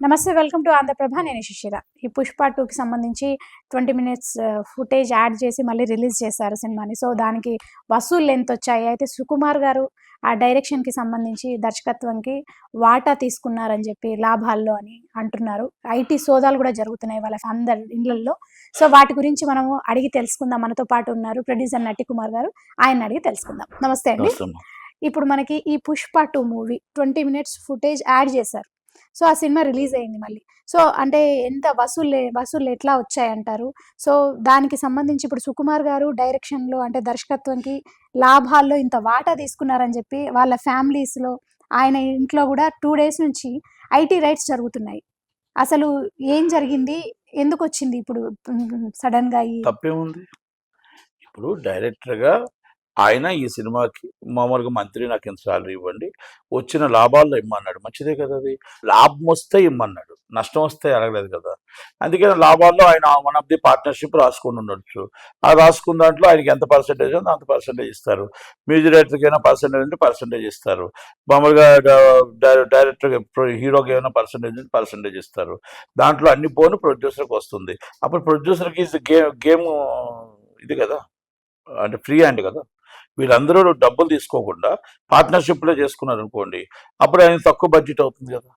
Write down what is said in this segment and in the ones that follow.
నమస్తే, welcome to Andhraprabha. నేను శిశిర. ఈ పుష్ప 2కి సంబంధించి 20 మినిట్స్ ఫుటేజ్ యాడ్ చేసి మళ్ళీ రిలీజ్ చేశారు సినిమాని. సో దానికి వసూళ్ళు ఎంత వచ్చాయి, అయితే సుకుమార్ గారు ఆ డైరెక్షన్కి సంబంధించి దర్శకత్వంకి వాటా తీసుకున్నారని చెప్పి లాభాల్లో అని అంటున్నారు. ఐటీ సోదాలు కూడా జరుగుతున్నాయి వాళ్ళ అందరి ఇళ్లలో. సో వాటి గురించి మనము అడిగి తెలుసుకుందాం. మనతో పాటు ఉన్నారు ప్రొడ్యూసర్ నటి కుమార్ గారు, ఆయన అడిగి తెలుసుకుందాం. నమస్తే అండి. ఇప్పుడు మనకి ఈ Pushpa 2 movie 20 minutes footage add చేశారు. సో ఆ సినిమా రిలీజ్ అయింది మళ్ళీ. సో అంటే ఎంత వసూళ్ళు ఎట్లా వచ్చాయంటారు? సో దానికి సంబంధించి ఇప్పుడు సుకుమార్ గారు డైరెక్షన్లో అంటే దర్శకత్వంకి లాభాల్లో ఇంత వాటా తీసుకున్నారని చెప్పి వాళ్ళ ఫ్యామిలీస్లో, ఆయన ఇంట్లో కూడా 2 డేస్ నుంచి ఐటీ రైట్స్ జరుగుతున్నాయి. అసలు ఏం జరిగింది, ఎందుకు వచ్చింది ఇప్పుడు సడన్ గా? ఈ తప్పేముంది? ఇప్పుడు డైరెక్టర్గా ఆయన ఈ సినిమాకి మామూలుగా మంత్రి నాకు ఎంత సాలరీ ఇవ్వండి, వచ్చిన లాభాల్లో ఇమ్మన్నాడు. మంచిదే కదా, అది లాభం వస్తే ఇమ్మన్నాడు, నష్టం వస్తే అడగలేదు కదా. అందుకని లాభాల్లో ఆయన వన్ ఆఫ్ ది పార్ట్నర్షిప్ రాసుకుని ఉండొచ్చు. ఆ రాసుకున్న దాంట్లో ఆయనకి ఎంత పర్సెంటేజ్ ఉందో అంత పర్సెంటేజ్ ఇస్తారు. మ్యూజిక్ డైరెక్టర్కి అయినా పర్సెంటేజ్ అంటే పర్సెంటేజ్ ఇస్తారు. మామూలుగా డైరెక్టర్ హీరోకి ఏమైనా పర్సెంటేజ్ అంటే పర్సెంటేజ్ ఇస్తారు. దాంట్లో అన్ని పోను ప్రొడ్యూసర్కి వస్తుంది. అప్పుడు ప్రొడ్యూసర్కి గేమ్ ఇది కదా, అంటే ఫ్రీ హ్యాండ్ కదా. వీళ్ళందరూ డబ్బులు తీసుకోకుండా పార్ట్నర్షిప్లో చేసుకున్నారు అనుకోండి, అప్పుడు ఆయన తక్కువ బడ్జెట్ అవుతుంది కదా,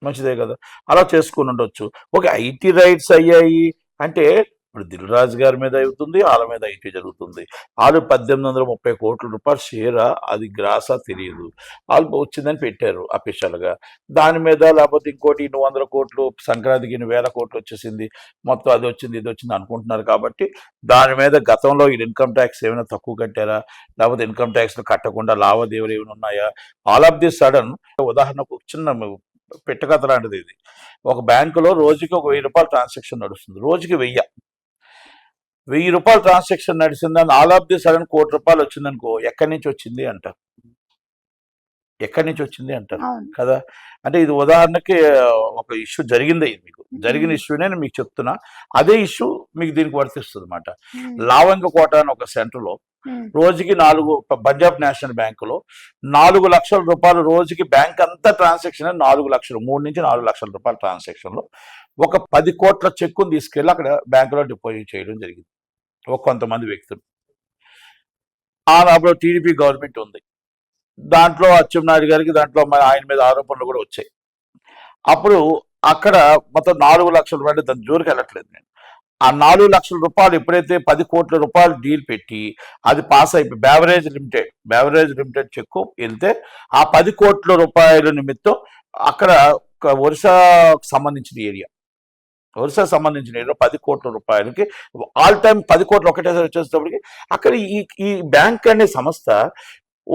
మంచిదే కదా. అలా చేసుకుని ఉండొచ్చు. ఓకే, ఐటీ రైట్స్ అయ్యాయి అంటే ఇప్పుడు దిల్ రాజు గారి మీద అవుతుంది, వాళ్ళ మీద ఐటీ జరుగుతుంది. వాళ్ళు 1830 కోట్ల రూపాయలు షేరా, అది గ్రాసా తెలియదు, వాళ్ళు వచ్చిందని పెట్టారు అఫీషియల్గా. దాని మీద లేకపోతే ఇంకోటి 100 కోట్లు సంక్రాంతికి 1000 కోట్లు వచ్చేసింది, మొత్తం అది వచ్చింది ఇది వచ్చింది అనుకుంటున్నారు. కాబట్టి దాని మీద గతంలో ఈ ఇన్కమ్ ట్యాక్స్ ఏమైనా తక్కువ కట్టారా, లేకపోతే ఇన్కమ్ ట్యాక్స్లు కట్టకుండా లావాదేవీలు ఏమైనా ఉన్నాయా? ఆల్ ఆఫ్ ది సడన్ ఉదాహరణకు చిన్న పెట్టకథ లాంటిది ఇది. ఒక బ్యాంకులో రోజుకి ఒక 1000 రూపాయల ట్రాన్సాక్షన్ నడుస్తుంది, రోజుకి 1000 రూపాయల ట్రాన్సాక్షన్ నడిచిందని ఆల్ ఆఫ్ ది సడన్ 1 కోటి రూపాయలు వచ్చిందనుకో, ఎక్కడి నుంచి వచ్చింది అంటారు, ఎక్కడి నుంచి వచ్చింది అంటారు కదా. అంటే ఇది ఉదాహరణకి ఒక ఇష్యూ జరిగిందే, ఇది మీకు జరిగిన ఇష్యూనే నేను మీకు చెప్తున్నా. అదే ఇష్యూ మీకు దీనికి వర్తిస్తుంది అన్నమాట. లావంగకోట అని ఒక సెంటర్లో రోజుకి 4 పంజాబ్ నేషనల్ బ్యాంకులో 4 లక్షల రూపాయలు రోజుకి బ్యాంక్ అంతా ట్రాన్సాక్షన్ 4 లక్షలు, 3 నుంచి 4 లక్షల రూపాయల ట్రాన్సాక్షన్లో ఒక 10 కోట్ల చెక్కును తీసుకెళ్ళి అక్కడ బ్యాంకులో డిపాజిట్ చేయడం జరిగింది ఒక కొంతమంది వ్యక్తులు. అప్పుడు టీడీపీ గవర్నమెంట్ ఉంది, దాంట్లో అచ్చెన్నాయుడు గారికి దాంట్లో ఆయన మీద ఆరోపణలు కూడా వచ్చాయి. అప్పుడు అక్కడ మొత్తం 4 లక్షల రూపాయలు, దాని జోలికి వెళ్ళట్లేదు నేను. ఆ 4 లక్షల రూపాయలు ఎప్పుడైతే 10 కోట్ల రూపాయలు డీల్ పెట్టి అది పాస్ అయిపోయి బేవరేజ్ లిమిటెడ్ చెక్కు వెళ్తే ఆ 10 కోట్ల రూపాయల నిమిత్తం అక్కడ ఒరిస్సాకు సంబంధించిన ఏరియా 10 కోట్ల రూపాయలకి ఆల్ టైమ్ 10 కోట్లు ఒకటేసారి వచ్చేటప్పటికి అక్కడ ఈ బ్యాంక్ అనే సంస్థ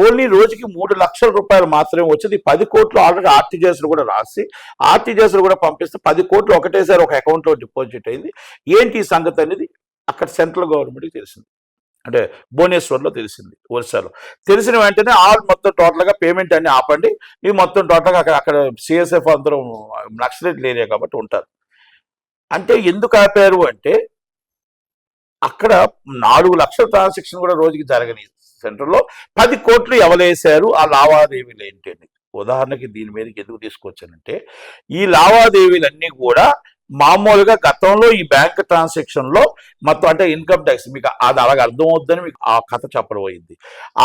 ఓన్లీ రోజుకి 3 లక్షల రూపాయలు మాత్రమే వచ్చేది. 10 కోట్లు ఆల్రెడీ ఆర్టీజీఎస్లు కూడా రాసి ఆర్టీజీఎస్లు కూడా పంపిస్తే 10 కోట్లు ఒకటేసారి ఒక అకౌంట్లో డిపాజిట్ అయింది. ఏంటి ఈ సంగతి అనేది అక్కడ సెంట్రల్ గవర్నమెంట్కి తెలిసింది, అంటే భువనేశ్వర్లో తెలిసింది, ఒరిస్సాలో. తెలిసిన వెంటనే మొత్తం టోటల్గా పేమెంట్ అన్ని ఆపండి, ఈ మొత్తం టోటల్గా అక్కడ సిఎస్ఎఫ్ అందరూ నక్సలైట్ ఏరియా కాబట్టి ఉంటారు. అంటే ఎందుకు ఆపారు అంటే అక్కడ 4 లక్షల ట్రాన్సాక్షన్ కూడా రోజుకి జరగని సెంటర్లో 10 కోట్లు ఎవలేశారు, ఆ లావాదేవీలు ఏంటి అని. ఉదాహరణకి దీని మీదకి ఎందుకు తీసుకొచ్చానంటే ఈ లావాదేవీలన్నీ కూడా మామూలుగా గతంలో ఈ బ్యాంక్ ట్రాన్సాక్షన్లో మొత్తం అంటే ఇన్కమ్ ట్యాక్స్ మీకు అది అలాగే అర్థమవుద్దని మీకు ఆ కథ చెప్పబోయింది.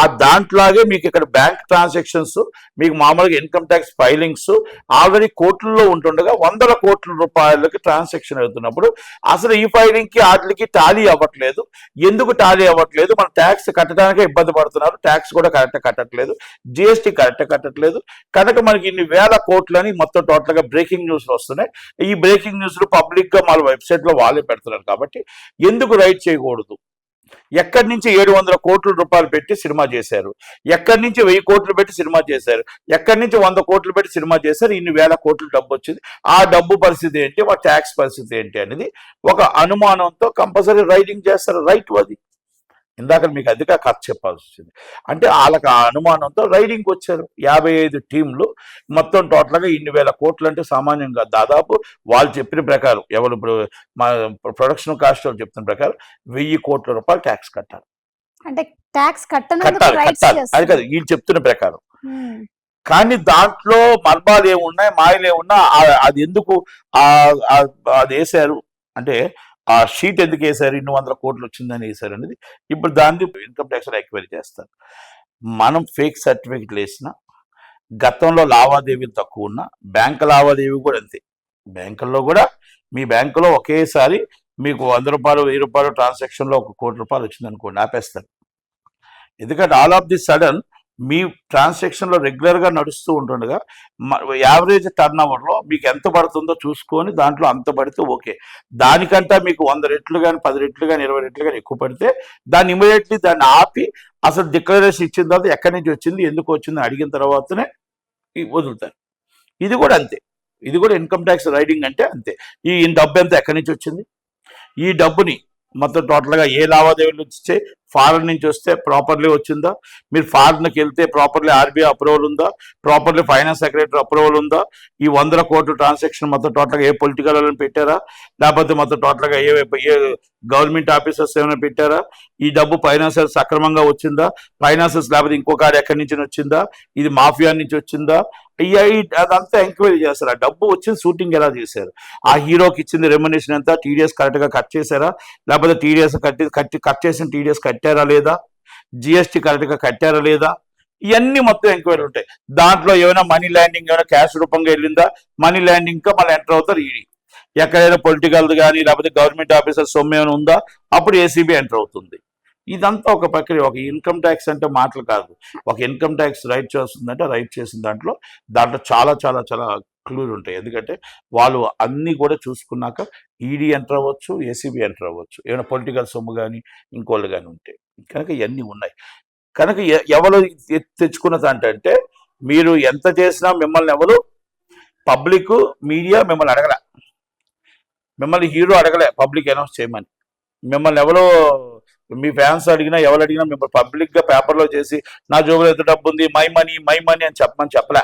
ఆ దాంట్లాగే మీకు ఇక్కడ బ్యాంక్ ట్రాన్సాక్షన్స్ మీకు మామూలుగా ఇన్కమ్ ట్యాక్స్ ఫైలింగ్స్ ఆల్రెడీ కోట్లలో ఉంటుండగా 100 కోట్ల రూపాయలకి ట్రాన్సాక్షన్ అవుతున్నప్పుడు అసలు ఈ ఫైలింగ్కి వాటికి టాలీ అవ్వట్లేదు. ఎందుకు టాలీ అవ్వట్లేదు? మన ట్యాక్స్ కట్టడానికే ఇబ్బంది పడుతున్నారు, ట్యాక్స్ కూడా కరెక్ట్ కట్టట్లేదు, జిఎస్టీ కరెక్ట్ కట్టట్లేదు. కనుక మనకి ఇన్ని 1000 కోట్లని మొత్తం టోటల్గా బ్రేకింగ్ న్యూస్లు వస్తున్నాయి. ఈ బ్రేకింగ్ న్యూస్ పబ్లిక్ గా వాళ్ళ వెబ్సైట్ లో వాళ్ళే పెడుతున్నారు. కాబట్టి ఎందుకు రైట్ చేయకూడదు? ఎక్కడి నుంచి 700 కోట్ల రూపాయలు పెట్టి సినిమా చేశారు, ఎక్కడి నుంచి 1000 కోట్లు పెట్టి సినిమా చేశారు, ఎక్కడి నుంచి 100 కోట్లు పెట్టి సినిమా చేశారు, ఇన్ని 1000 కోట్ల డబ్బు వచ్చింది. ఆ డబ్బు పరిస్థితి ఏంటి, ఆ ట్యాక్స్ పరిస్థితి ఏంటి అనేది ఒక అనుమానంతో కంపల్సరీ రైటింగ్ చేస్తారు. రైట్ అది ఇందాక మీకు అధిక ఖర్చు చెప్పాల్సి వచ్చింది. అంటే వాళ్ళకి ఆ అనుమానంతో రైడింగ్కి వచ్చారు 55 టీంలు, మొత్తం టోటల్గా ఇన్ని 1000 కోట్లు అంటే సామాన్యంగా దాదాపు వాళ్ళు చెప్పిన ప్రకారం ఎవరు ఇప్పుడు మా ప్రొడక్షన్ కాస్ట్ వాళ్ళు చెప్తున్న ప్రకారం 1000 కోట్ల రూపాయలు ట్యాక్స్ కట్టాలి. అంటే ట్యాక్స్ కట్టాలి అది కాదు, వీళ్ళు చెప్తున్న ప్రకారం కానీ దాంట్లో మర్మాలు ఏమున్నాయి, మాయలు ఏమున్నా అది ఎందుకు అది వేశారు అంటే ఆ షీట్ ఎందుకు వేశారు, ఇన్ని 100 కోట్లు వచ్చిందని వేశారు అనేది ఇప్పుడు దాన్ని ఇన్కమ్ ట్యాక్స్ ఎంక్వైరీ చేస్తారు. మనం ఫేక్ సర్టిఫికెట్లు వేసిన, గతంలో లావాదేవీలు తక్కువ ఉన్న, బ్యాంకు లావాదేవీ కూడా అంతే. బ్యాంకుల్లో కూడా మీ బ్యాంకులో ఒకేసారి మీకు 100 రూపాయలు 1000 రూపాయలు ట్రాన్సాక్షన్లో 1 కోటి రూపాయలు వచ్చింది అనుకోండి, ఆపేస్తారు. ఎందుకంటే ఆల్ ఆఫ్ ది సడన్ మీ ట్రాన్సాక్షన్లో రెగ్యులర్గా నడుస్తూ ఉంటుండగా యావరేజ్ టర్న్ ఓవర్లో మీకు ఎంత పడుతుందో చూసుకొని దాంట్లో అంత పడితే ఓకే. దానికంటే మీకు 100 రెట్లు కానీ 10 రెట్లు కానీ 20 రెట్లు కానీ ఎక్కువ పడితే దాన్ని ఇమీడియట్లీ దాన్ని ఆపి అసలు డిక్లరేషన్ ఇచ్చిన తర్వాత ఎక్కడి నుంచి వచ్చింది, ఎందుకు వచ్చింది అడిగిన తర్వాతనే వదులుతారు. ఇది కూడా అంతే. ఇది కూడా ఇన్కమ్ ట్యాక్స్ రైడింగ్ అంటే అంతే. ఈ డబ్బు ఎంత ఎక్కడి నుంచి వచ్చింది, ఈ డబ్బుని మొత్తం టోటల్గా ఏ లావాదేవీలు వచ్చే, ఫారెన్ నుంచి వస్తే ప్రాపర్లీ వచ్చిందా, మీరు ఫారెన్కి వెళ్తే ప్రాపర్లీ ఆర్బీఐ అప్రూవల్ ఉందా, ప్రాపర్లీ ఫైనాన్స్ సెక్రటరీ అప్రూవల్ ఉందా, ఈ 100 కోట్ల ట్రాన్సాక్షన్ మొత్తం టోటల్గా ఏ పొలిటికల్ వాళ్ళని పెట్టారా, లేకపోతే మొత్తం టోటల్గా ఏ గవర్నమెంట్ ఆఫీసర్స్ ఏమైనా పెట్టారా, ఈ డబ్బు ఫైనాన్సర్స్ సక్రమంగా వచ్చిందా, ఫైనాన్సర్స్ లేకపోతే ఇంకో కాడ ఎక్కడి నుంచి వచ్చిందా, ఇది మాఫియా నుంచి వచ్చిందా, అదంతా ఎంక్వైరీ చేస్తారు. ఆ డబ్బు వచ్చింది షూటింగ్ ఎలా చేశారు, ఆ హీరోకి ఇచ్చింది రెమ్యునరేషన్ ఎంత, టీడీఎస్ కరెక్ట్గా కట్ చేశారా, లేకపోతే టీడీఎస్ కట్ చేసిన టీడీఎస్ కట్టారా లేదా, జిఎస్టీ కరెక్ట్గా కట్టారా లేదా, ఇవన్నీ మొత్తం ఎంక్వైరీ ఉంటాయి. దాంట్లో ఏమైనా మనీ ల్యాండింగ్ ఏమైనా క్యాష్ రూపంగా వెళ్ళిందా, మనీ ల్యాండింగ్గా మళ్ళీ ఎంటర్ అవుతారు ఈడీ. ఎక్కడైనా పొలిటికల్ కానీ లేకపోతే గవర్నమెంట్ ఆఫీసర్ సొమ్ము ఏమైనా ఉందా, అప్పుడు ఏసీబీ ఎంటర్ అవుతుంది. ఇదంతా ఒక ప్రక్రియ. ఒక ఇన్కమ్ ట్యాక్స్ అంటే మాటలు కాదు. ఒక ఇన్కమ్ ట్యాక్స్ రైట్ చేస్తుందంటే రైట్ చేసిన దాంట్లో చాలా చాలా చాలా క్లూలు ఉంటాయి. ఎందుకంటే వాళ్ళు అన్నీ కూడా చూసుకున్నాక ఈడీ ఎంటర్ అవ్వచ్చు, ఏసీబీ ఎంటర్ అవ్వచ్చు, ఏమైనా పొలిటికల్ సొమ్ము కానీ ఇంకోళ్ళు కానీ ఉంటే. కనుక ఇవన్నీ ఉన్నాయి. కనుక ఎవరు తెచ్చుకున్న దాంటే మీరు ఎంత చేసినా మిమ్మల్ని ఎవరు పబ్లిక్ మీడియా మిమ్మల్ని అడగలే, మిమ్మల్ని హీరో అడగలే పబ్లిక్ అనౌన్స్ చేయమని. మిమ్మల్ని ఎవరో మీ ఫ్యాన్స్ అడిగినా ఎవరు అడిగినా మిమ్మల్ని పబ్లిక్గా పేపర్లో చేసి నా జోబులో ఎంత డబ్బు ఉంది, మై మనీ అని చెప్పలే.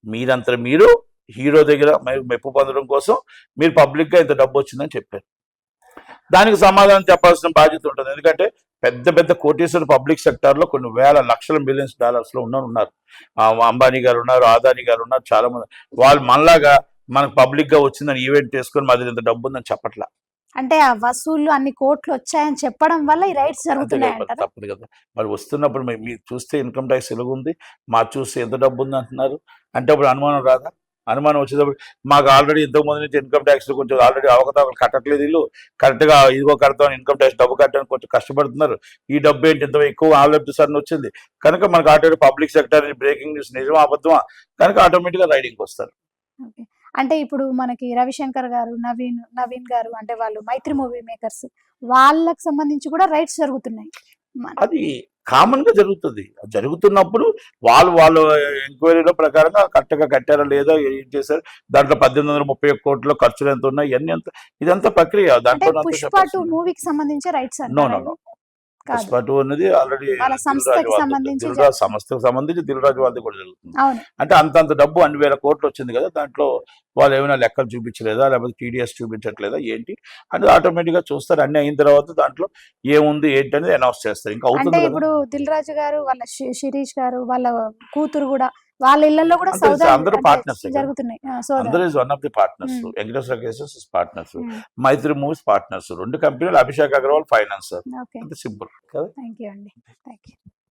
మీరంతా మీరు హీరో దగ్గర మెప్పు పొందడం కోసం మీరు పబ్లిక్గా ఇంత డబ్బు వచ్చిందని చెప్పారు. దానికి సమాధానం చెప్పాల్సిన బాధ్యత ఉంటుంది. ఎందుకంటే పెద్ద పెద్ద కోటీశ్వరులు పబ్లిక్ సెక్టార్లో కొన్ని వేల లక్షల మిలియన్స్ డాలర్స్లో ఉన్నారు. అంబానీ గారు ఉన్నారు, అదానీ గారు ఉన్నారు, చాలా మంది. వాళ్ళు మనలాగా మనకు పబ్లిక్గా వచ్చిందని ఈవెంట్ చేసుకొని మాది ఇంత డబ్బు ఉందని చెప్పట్లా. అంటే ఆ వసూళ్లు అన్ని కోట్లు వచ్చాయని చెప్పడం వల్ల ఈ రైట్స్ జరుగుతున్నాయి అంటారా? తప్పదు కదా. మరి వస్తున్నప్పుడు మీరు చూస్తే ఇన్కమ్ ట్యాక్స్ ఎలాగుంది, మాకు చూస్తే ఎంత డబ్బు ఉంది అంటున్నారు అంటే అప్పుడు అనుమానం రాదా? అనుమానం వచ్చేటప్పుడు మాకు ఆల్రెడీ ఇంతకుముందు నుంచి ఇన్కమ్ ట్యాక్స్ కొంచెం ఆల్రెడీ అవకతవకలు కట్టట్లేదు, వీళ్ళు కరెక్ట్గా ఇదిగో కడతాం ఇన్కమ్ ట్యాక్స్ డబ్బు కట్టడానికి కొంచెం కష్టపడుతున్నారు, ఈ డబ్బు ఏంటి ఇంత ఎక్కువ ఆల్రెడీ సార్ వచ్చింది కనుక మనకు automatic public sector breaking news నిజమా అబద్ధమా కనుక ఆటోమేటిక్గా రైడింగ్కి వస్తారు. అంటే ఇప్పుడు మనకి రవిశంకర్ గారు, నవీన్ గారు అంటే వాళ్ళు మైత్రి మూవీ మేకర్స్, వాళ్ళకి సంబంధించి కూడా రైట్స్ జరుగుతున్నాయి. అది కామన్ గా జరుగుతుంది. జరుగుతున్నప్పుడు వాళ్ళు ఎంక్వైరీలో ప్రకారంగా కరెక్ట్గా కట్టారా లేదా, ఏం చేశారు, దాంట్లో 1831 కోట్ల ఖర్చులు ఎంత ఉన్నాయి, ఇవన్నీ ఎంత, ఇదంతా ప్రక్రియ. దాంట్లో పుష్ప 2 మూవీకి సంబంధించి రైట్స్ నో పుష్ప 2 అనేది ఆల్రెడీ సంస్థకు సంబంధించి దిల్రాజు వాళ్ళది కూడా జరుగుతుంది. అంటే అంత డబ్బు 2,000 కోట్లు వచ్చింది కదా, దాంట్లో వాళ్ళు ఏమైనా లెక్కలు చూపించలేదా, లేకపోతే టీడీఎస్ చూపించట్లేదా ఏంటి అనేది ఆటోమేటిక్ గా చూస్తారు. అన్ని అయిన తర్వాత దాంట్లో ఏముంది ఏంటి అనేది అనౌన్స్ చేస్తారు. ఇంకా అవుతుంది. ఇప్పుడు దిల్రాజు గారు వాళ్ళ శిరీష్ గారు వాళ్ళ కూతురు కూడా వాళ్ళ ఇళ్లలో కూడా అందరూ పార్ట్నర్స్ జరుగుతున్నాయి. అందరూ is one of the partners. Venkateswara కేసెస్ is partners, Mythri movies partners, 2 కంపెనీలు, అభిషేక్ అగర్వాల్ ఫైనాన్సర్. అంత సింపుల్ కదా. థ్యాంక్ యూ అండి. Thank you.